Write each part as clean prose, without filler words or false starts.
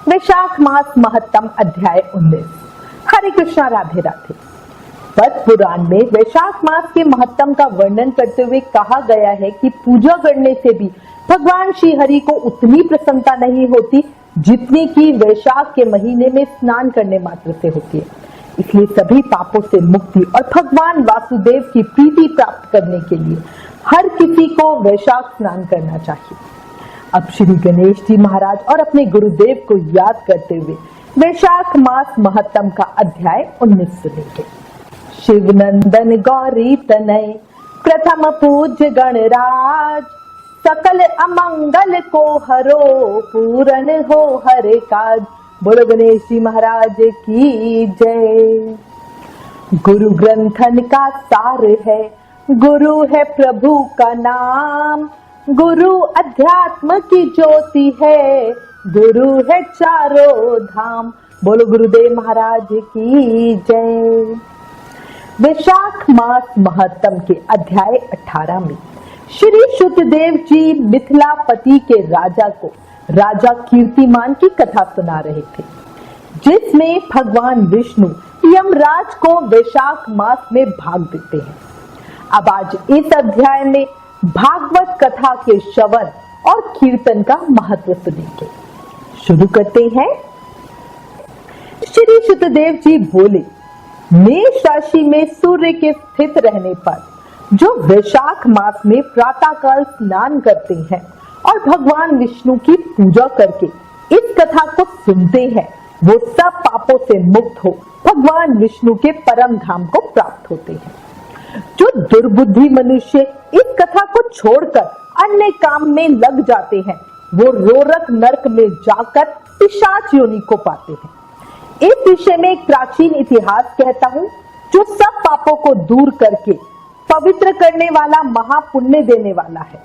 वैशाख मास महत्तम अध्याय 19। हरे कृष्णा, राधे राधे। पद्म पुराण में वैशाख मास के महत्तम का वर्णन करते हुए कहा गया है कि पूजा करने से भी भगवान श्री हरि को उतनी प्रसन्नता नहीं होती जितनी कि वैशाख के महीने में स्नान करने मात्र से होती है। इसलिए सभी पापों से मुक्ति और भगवान वासुदेव की प्रीति प्राप्त करने के लिए हर किसी को वैशाख स्नान करना चाहिए। अब श्री गणेश जी महाराज और अपने गुरुदेव को याद करते हुए वैशाख मास महत्तम का अध्याय 19 सुनेंगे। शिव नंदन गौरी तनय प्रथम पूज्य गणराज, सकल अमंगल को हरो पूरन हो हरे काज। बोलो गणेश जी महाराज की जय। गुरु ग्रंथन का सार है, गुरु है प्रभु का नाम, गुरु अध्यात्म की ज्योति है, गुरु है चारों धाम। बोलो गुरुदेव महाराज की जय। वैशाख मास महत्तम के अध्याय 18 में श्री शुद्धदेव जी मिथिलापति के राजा को राजा कीर्तिमान की कथा सुना रहे थे, जिसमें भगवान विष्णु यमराज को वैशाख मास में भाग देते हैं। अब आज इस अध्याय में भागवत कथा के श्रवण और कीर्तन का महत्व सुनेंगे। शुरू करते हैं। श्री शुद्धदेव जी बोले, मेष राशि में सूर्य के स्थित रहने पर जो वैशाख मास में प्रातःकाल स्नान करते हैं और भगवान विष्णु की पूजा करके इस कथा को सुनते हैं, वो सब पापों से मुक्त हो भगवान विष्णु के परम धाम को प्राप्त होते हैं। जो दुर्बुद्धि मनुष्य इस कथा को छोड़कर अन्य काम में लग जाते हैं, वो रोरक नरक में जाकर पिशाच योनि को पाते हैं। इस विषय में एक प्राचीन इतिहास कहता हूँ, जो सब पापों को दूर करके पवित्र करने वाला महापुण्य देने वाला है।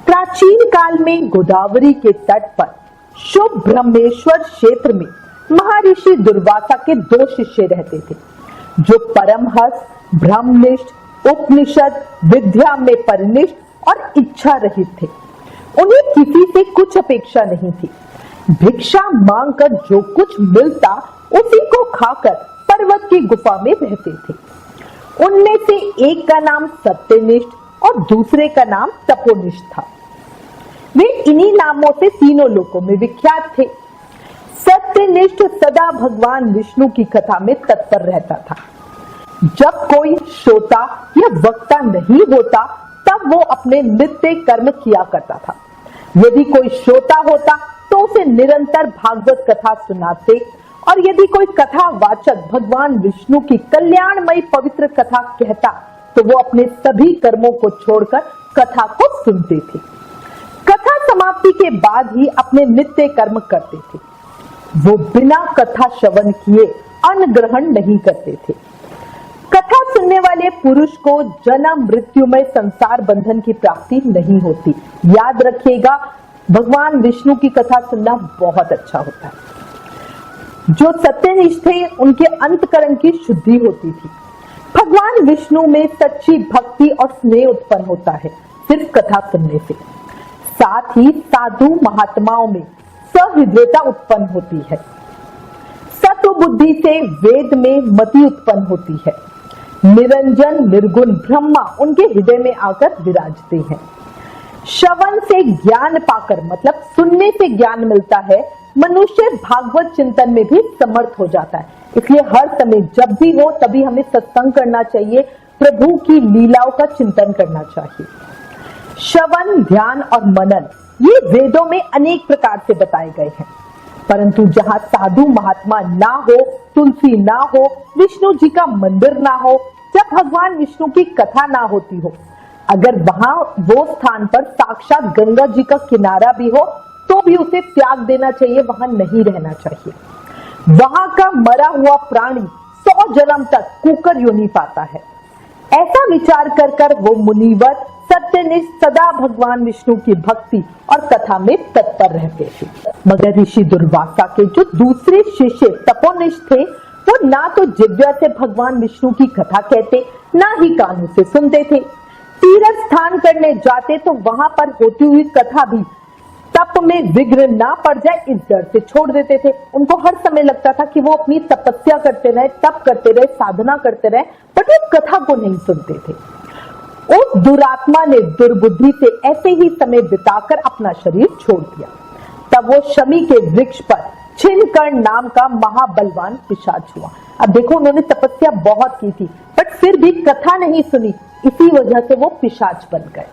प्राचीन काल में गोदावरी के तट पर शुभ ब्रह्मेश्वर क्षेत्र में महर्षि दुर्वासा के 2 शिष्य रहते थे, जो परमहंस, ब्रह्मनिष्ठ, उपनिषद विद्या में परिनिष्ठ और इच्छा रहित थे। उन्हें किसी से कुछ अपेक्षा नहीं थी। भिक्षा मांगकर जो कुछ मिलता उसी को खाकर पर्वत की गुफा में रहते थे। उनमें से एक का नाम सत्यनिष्ठ और दूसरे का नाम तपोनिष्ठ था। वे इन्हीं नामों से तीनों लोकों में विख्यात थे। सत्यनिष्ठ सदा भगवान विष्णु की कथा में तत्पर रहता था। जब कोई श्रोता या वक्ता नहीं होता, तब वो अपने नित्य कर्म किया करता था। यदि कोई श्रोता होता तो उसे निरंतर भागवत कथा सुनाते, और यदि कोई कथा वाचक भगवान विष्णु की कल्याणमयी पवित्र कथा कहता, तो वो अपने सभी कर्मों को छोड़कर कथा को सुनते थे। कथा समाप्ति के बाद ही अपने नित्य कर्म करते थे। वो बिना कथा श्रवण किए अन्न ग्रहण नहीं करते थे। कथा सुनने वाले पुरुष को जन्म मृत्युमय संसार बंधन की प्राप्ति नहीं होती। याद रखिएगा, भगवान विष्णु की कथा सुनना बहुत अच्छा होता है। जो सत्यनिष्ठ थे, उनके अंतकरण की शुद्धि होती थी। भगवान विष्णु में सच्ची भक्ति और स्नेह उत्पन्न होता है सिर्फ कथा सुनने से। साथ ही साधु महात्माओं में सहृदयता उत्पन्न होती है। सत्व बुद्धि से वेद में मति उत्पन्न होती है। निरंजन निर्गुण ब्रह्मा उनके हृदय में आकर विराजते हैं। श्रवण से ज्ञान पाकर, मतलब सुनने से ज्ञान मिलता है, मनुष्य भागवत चिंतन में भी समर्थ हो जाता है। इसलिए हर समय जब भी हो तभी हमें सत्संग करना चाहिए, प्रभु की लीलाओं का चिंतन करना चाहिए। श्रवण, ध्यान और मनन ये वेदों में अनेक प्रकार से बताए गए हैं, परंतु जहाँ साधु महात्मा ना हो, तुलसी ना हो, विष्णु जी का मंदिर ना हो, जब भगवान विष्णु की कथा ना होती हो, अगर वहां वो स्थान पर साक्षात गंगा जी का किनारा भी हो, तो भी उसे त्याग देना चाहिए, वहां नहीं रहना चाहिए। वहां का मरा हुआ प्राणी 100 जन्म तक कुकर योनि पाता है। ऐसा विचार कर वो मुनिवर सत्यनिष्ठ सदा भगवान विष्णु की भक्ति और कथा में तत्पर रहते थे। मगर ऋषि दुर्वासा के जो दूसरे शिष्य तपोनिष्ठ थे, वो ना तो जिह्वा से भगवान विष्णु की कथा कहते, ना ही कानों से सुनते थे। तीर्थ स्थान करने जाते तो वहां पर होती हुई कथा भी तप में विघ्न ना पड़ जाए इस डर से छोड़ देते थे। उनको हर समय लगता था कि वो अपनी तपस्या करते रहे, तप करते रहे, साधना करते रहे, बट वो कथा को नहीं सुनते थे। उस दुरात्मा ने दुर्बुद्धि से ऐसे ही समय बिताकर अपना शरीर छोड़ दिया। तब वो शमी के वृक्ष पर छिनकर्ण नाम का महाबलवान पिशाच हुआ। अब देखो, उन्होंने तपस्या बहुत की थी, बट फिर भी कथा नहीं सुनी, इसी वजह से वो पिशाच बन गए।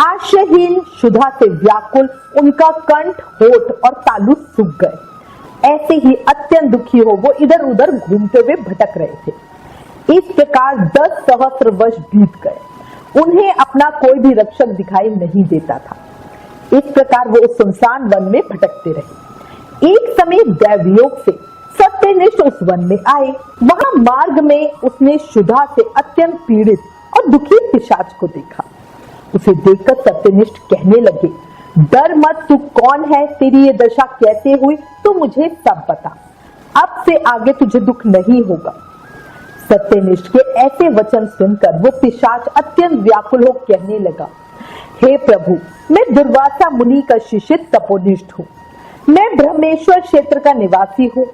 आशयहीन क्षुधा से व्याकुल उनका कंठ, होठ और तालु सूख गए। ऐसे ही अत्यंत दुखी हो वो इधर उधर घूमते हुए भटक रहे थे। इस प्रकार 10 सहस्र वर्ष बीत गए। उन्हें अपना कोई भी रक्षक दिखाई नहीं देता था। इस प्रकार वो उस सुनसान वन में भटकते रहे। एक समय दैवयोग से सत्यनिष्ठ उस वन में आए। वहां मार्ग में उसने क्षुधा से अत्यंत पीड़ित और दुखी पिशाच को देखा। उसे देखकर सत्यनिष्ठ कहने लगे, डर मत, तू कौन है, तेरी ये दशा कैसे हुई, तू मुझे सब बता। अब से आगे तुझे दुख नहीं होगा। सत्यनिष्ठ के ऐसे वचन सुनकर वो पिशाच अत्यंत व्याकुल हो कहने लगा, हे प्रभु, मैं दुर्वासा मुनि का शिष्य तपोनिष्ठ हूँ। मैं ब्रह्मेश्वर क्षेत्र का निवासी हूँ।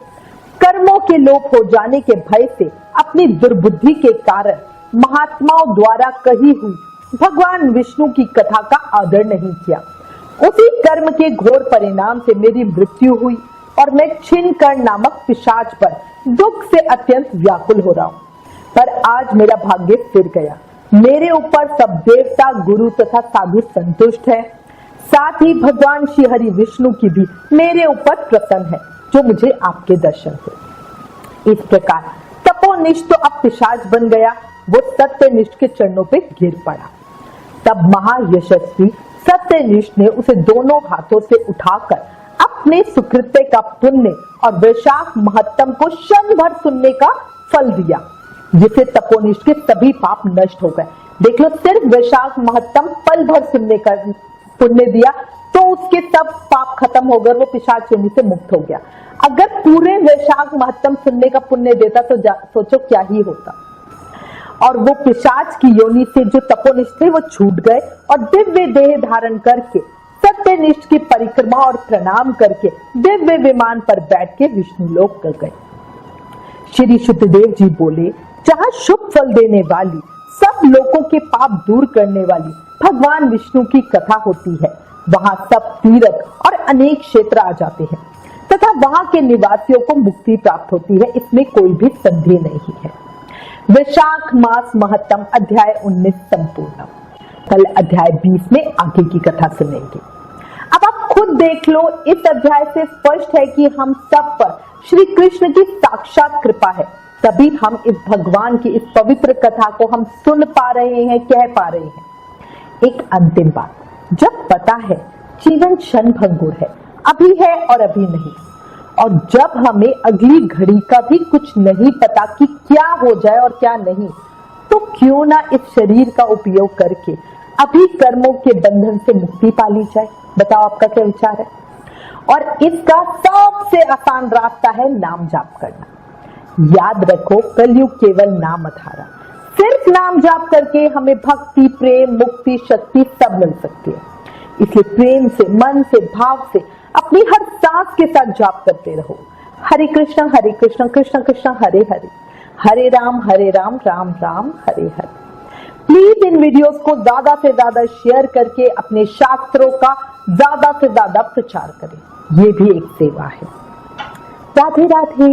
कर्मों के लोप हो जाने के भय से अपनी दुर्बुद्धि के कारण महात्माओं द्वारा कही हुई भगवान विष्णु की कथा का आदर नहीं किया। उसी कर्म के घोर परिणाम से मेरी मृत्यु हुई और मैं छिनकर्ण नामक पिशाच पर दुख से अत्यंत व्याकुल हो रहा हूँ। पर आज मेरा भाग्य फिर गया। मेरे ऊपर सब देवता, गुरु तथा साधु संतुष्ट है। साथ ही भगवान श्री हरि विष्णु की भी मेरे ऊपर प्रसन्न है, जो मुझे आपके दर्शन हुए। इस प्रकार तपोनिष्ठ तो अब पिशाच बन गया। वो सत्यनिष्ठ के चरणों पे गिर पड़ा। तब महायशस्वी सत्यनिष्ठ ने उसे दोनों हाथों से उठाकर अपने सुकृत्य का पुण्य और वैशाख महत्तम को क्षण भर सुनने का फल दिया, जिससे तपोनिष्ठ के सभी पाप नष्ट हो गए। देख लो, सिर्फ वैशाख महत्तम पल भर सुनने का पुण्य दिया तो उसके सब पाप खत्म हो गए, वो पिशाच योनि से मुक्त हो गया। अगर पूरे वैशाख महत्तम सुनने का पुण्य देता तो सोचो क्या ही होता। और वो पिशाच की योनि से जो तपोनिष्ठ थे वो छूट गए और दिव्य देह धारण करके सत्यनिष्ठ की परिक्रमा और प्रणाम करके दिव्य विमान पर बैठ के विष्णु लोक गए। श्री शुद्धदेव जी बोले, जहाँ शुभ फल देने वाली, सब लोगों के पाप दूर करने वाली भगवान विष्णु की कथा होती है, वहां सब तीर्थ और अनेक क्षेत्र आ जाते हैं तथा वहां के निवासियों को मुक्ति प्राप्त होती है, इसमें कोई भी संदेह नहीं है। वैशाख मास महत्तम अध्याय 19 संपूर्ण। कल अध्याय 20 में आगे की कथा सुनेंगे। अब आप खुद देख लो, इस अध्याय से स्पष्ट है कि हम सब पर श्री कृष्ण की साक्षात कृपा है, तभी हम इस भगवान की इस पवित्र कथा को हम सुन पा रहे हैं, कह पा रहे हैं। एक अंतिम बात, जब पता है जीवन क्षण भंगुर है, अभी है और अभी नहीं, और जब हमें अगली घड़ी का भी कुछ नहीं पता कि क्या हो जाए और क्या नहीं, तो क्यों ना इस शरीर का उपयोग करके अभी कर्मों के बंधन से मुक्ति पा ली जाए। बताओ आपका क्या विचार है। और इसका सबसे आसान रास्ता है नाम जाप करना। याद रखो, कलयुग केवल नाम आधारा। सिर्फ नाम जाप करके हमें भक्ति, प्रेम, मुक्ति, शक्ति सब मिल सकती है। इसलिए प्रेम से, मन से, भाव से अपनी हर सांस के साथ जाप करते रहो। हरे कृष्ण कृष्ण कृष्ण हरे हरे, हरे Ram Ram Ram Hare Hare. Please in videos को ज्यादा से ज्यादा शेयर करके अपने शास्त्रों का ज्यादा से ज्यादा प्रचार करें। ये भी एक सेवा है। राधे राधे।